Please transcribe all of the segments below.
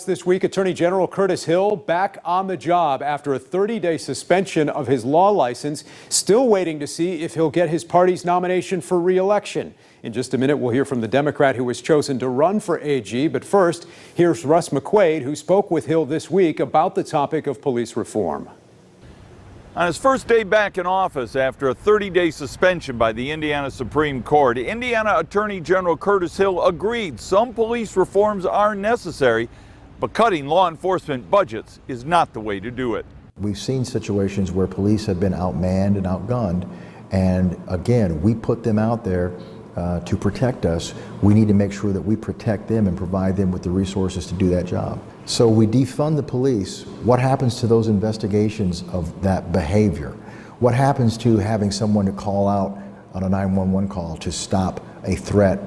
This week, Attorney General Curtis Hill back on the job after a 30-day suspension of his law license, still waiting to see if he'll get his party's nomination for re-election. In just a minute, we'll hear from the Democrat who was chosen to run for AG. But first, here's Russ McQuaid, who spoke with Hill this week about the topic of police reform. On his first day back in office after a 30-day suspension by the Indiana Supreme Court, Indiana Attorney General Curtis Hill agreed some police reforms are necessary, but cutting law enforcement budgets is not the way to do it. We've seen situations where police have been outmanned and outgunned, and again, we put them out there to protect us. We need to make sure that we protect them and provide them with the resources to do that job. So we defund the police. What happens to those investigations of that behavior? What happens to having someone to call out on a 911 call to stop a threat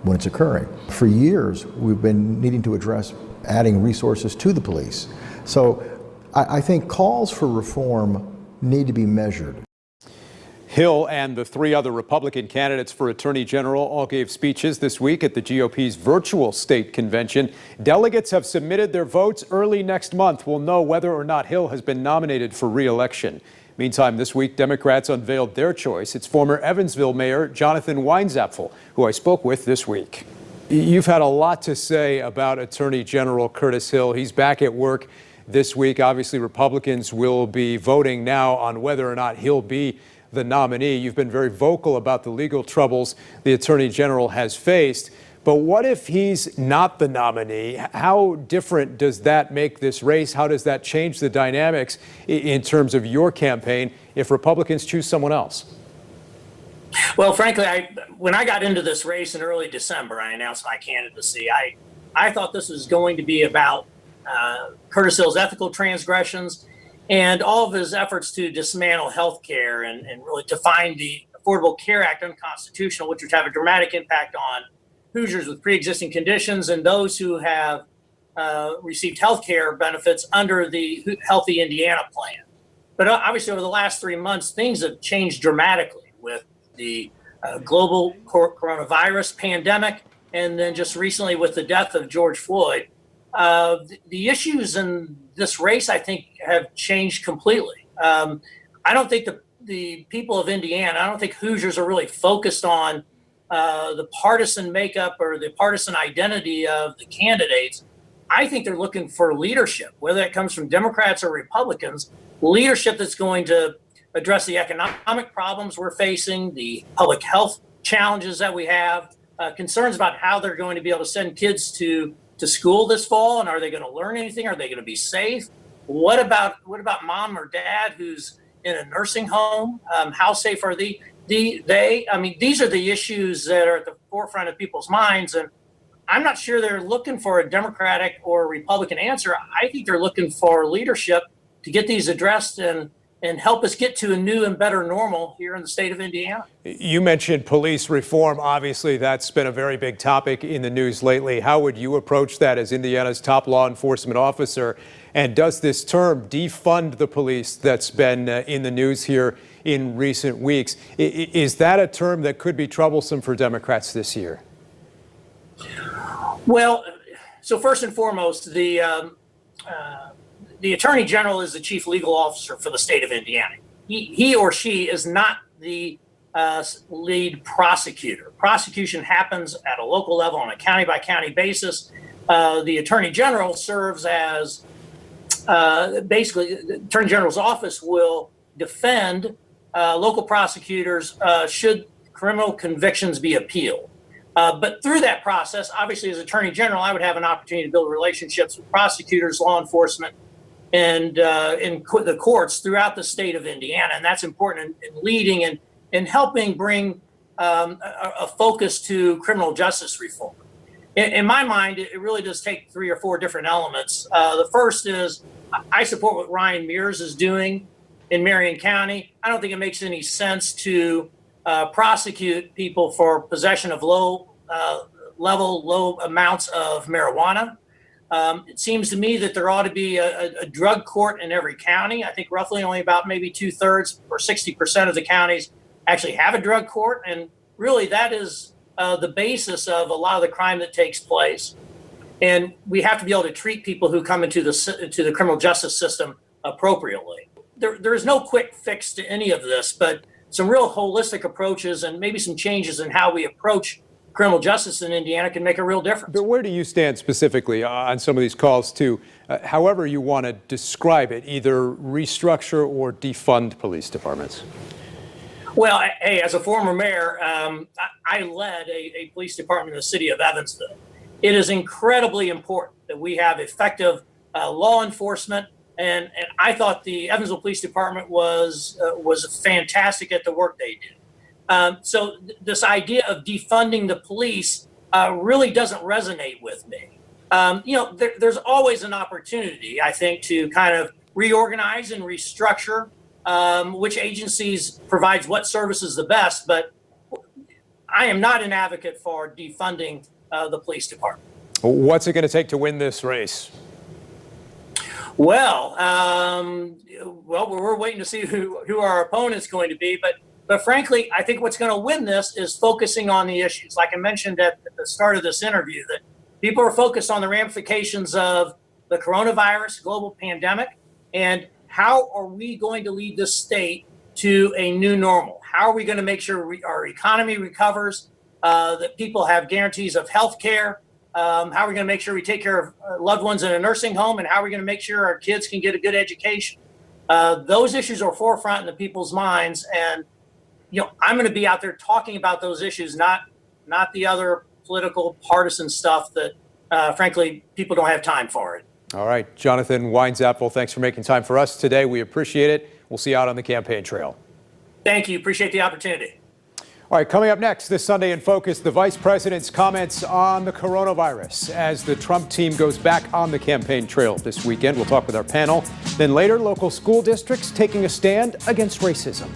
when it's occurring? For years, we've been needing to address adding resources to the police. So I think calls for reform need to be measured. Hill and the three other Republican candidates for Attorney General all gave speeches this week at the GOP's virtual state convention. Delegates have submitted their votes. Early next month, we'll know whether or not Hill has been nominated for re-election. Meantime, this week, Democrats unveiled their choice. It's former Evansville Mayor Jonathan Weinzapfel, who I spoke with this week. You've had a lot to say about Attorney General Curtis Hill. He's back at work this week. Obviously, Republicans will be voting now on whether or not he'll be the nominee. You've been very vocal about the legal troubles the Attorney General has faced. But what if he's not the nominee? How different does that make this race? How does that change the dynamics in terms of your campaign if Republicans choose someone else? Well, frankly, when I got into this race in early December, I announced my candidacy. I thought this was going to be about Curtis Hill's ethical transgressions and all of his efforts to dismantle health care and really to find the Affordable Care Act unconstitutional, which would have a dramatic impact on Hoosiers with pre-existing conditions and those who have received health care benefits under the Healthy Indiana plan. But obviously, over the last 3 months, things have changed dramatically with the global coronavirus pandemic, and then just recently with the death of George Floyd. The issues in this race, I think, have changed completely. I don't think the people of Indiana, I don't think Hoosiers are really focused on the partisan makeup or the partisan identity of the candidates. I think they're looking for leadership, whether it comes from Democrats or Republicans, leadership that's going to address the economic problems we're facing, the public health challenges that we have, concerns about how they're going to be able to send kids to school this fall, and are they going to learn anything? Are they going to be safe? What about mom or dad who's in a nursing home? How safe are they? I mean, these are the issues that are at the forefront of people's minds, and I'm not sure they're looking for a Democratic or Republican answer. I think they're looking for leadership to get these addressed and help us get to a new and better normal here in the state of Indiana. You mentioned police reform. Obviously, that's been a very big topic in the news lately. How would you approach that as Indiana's top law enforcement officer? And does this term defund the police that's been in the news here in recent weeks, is that a term that could be troublesome for Democrats this year? Well, so first and foremost, the Attorney General is the chief legal officer for the state of Indiana. He or she is not the lead prosecutor. Prosecution happens at a local level on a county by county basis. The Attorney General serves as basically the Attorney General's office will defend local prosecutors should criminal convictions be appealed. But through that process, obviously as Attorney General, I would have an opportunity to build relationships with prosecutors, law enforcement, and in the courts throughout the state of Indiana. And that's important in leading and helping bring a focus to criminal justice reform. In my mind, it really does take 3 or 4 different elements. The first is I support what Ryan Mears is doing in Marion County. I don't think it makes any sense to prosecute people for possession of low amounts of marijuana. It seems to me that there ought to be a drug court in every county. I think roughly only about maybe 2/3 or 60% of the counties actually have a drug court. And really that is the basis of a lot of the crime that takes place. And we have to be able to treat people who come into the criminal justice system appropriately. There is no quick fix to any of this, but some real holistic approaches and maybe some changes in how we approach criminal justice in Indiana can make a real difference. But where do you stand specifically on some of these calls to, however you want to describe it, either restructure or defund police departments? Well, hey, as a former mayor, I led a police department in the city of Evansville. It is incredibly important that we have effective law enforcement, and I thought the Evansville Police Department was fantastic at the work they did. So this idea of defunding the police really doesn't resonate with me. There's always an opportunity, I think, to kind of reorganize and restructure which agencies provides what services the best. But I am not an advocate for defunding the police department. What's it going to take to win this race? Well, we're waiting to see who our opponent's going to be, but frankly, I think what's going to win this is focusing on the issues. Like I mentioned at the start of this interview, that people are focused on the ramifications of the coronavirus global pandemic and how are we going to lead this state to a new normal? How are we going to make sure our economy recovers, that people have guarantees of health care? How are we going to make sure we take care of loved ones in a nursing home? And how are we going to make sure our kids can get a good education? Those issues are forefront in the people's minds. And I'm going to be out there talking about those issues, not the other political partisan stuff that, frankly, people don't have time for it. All right, Jonathan Weinzapfel, thanks for making time for us today. We appreciate it. We'll see you out on the campaign trail. Thank you. Appreciate the opportunity. All right, coming up next this Sunday in Focus, the vice president's comments on the coronavirus as the Trump team goes back on the campaign trail this weekend. We'll talk with our panel. Then later, local school districts taking a stand against racism.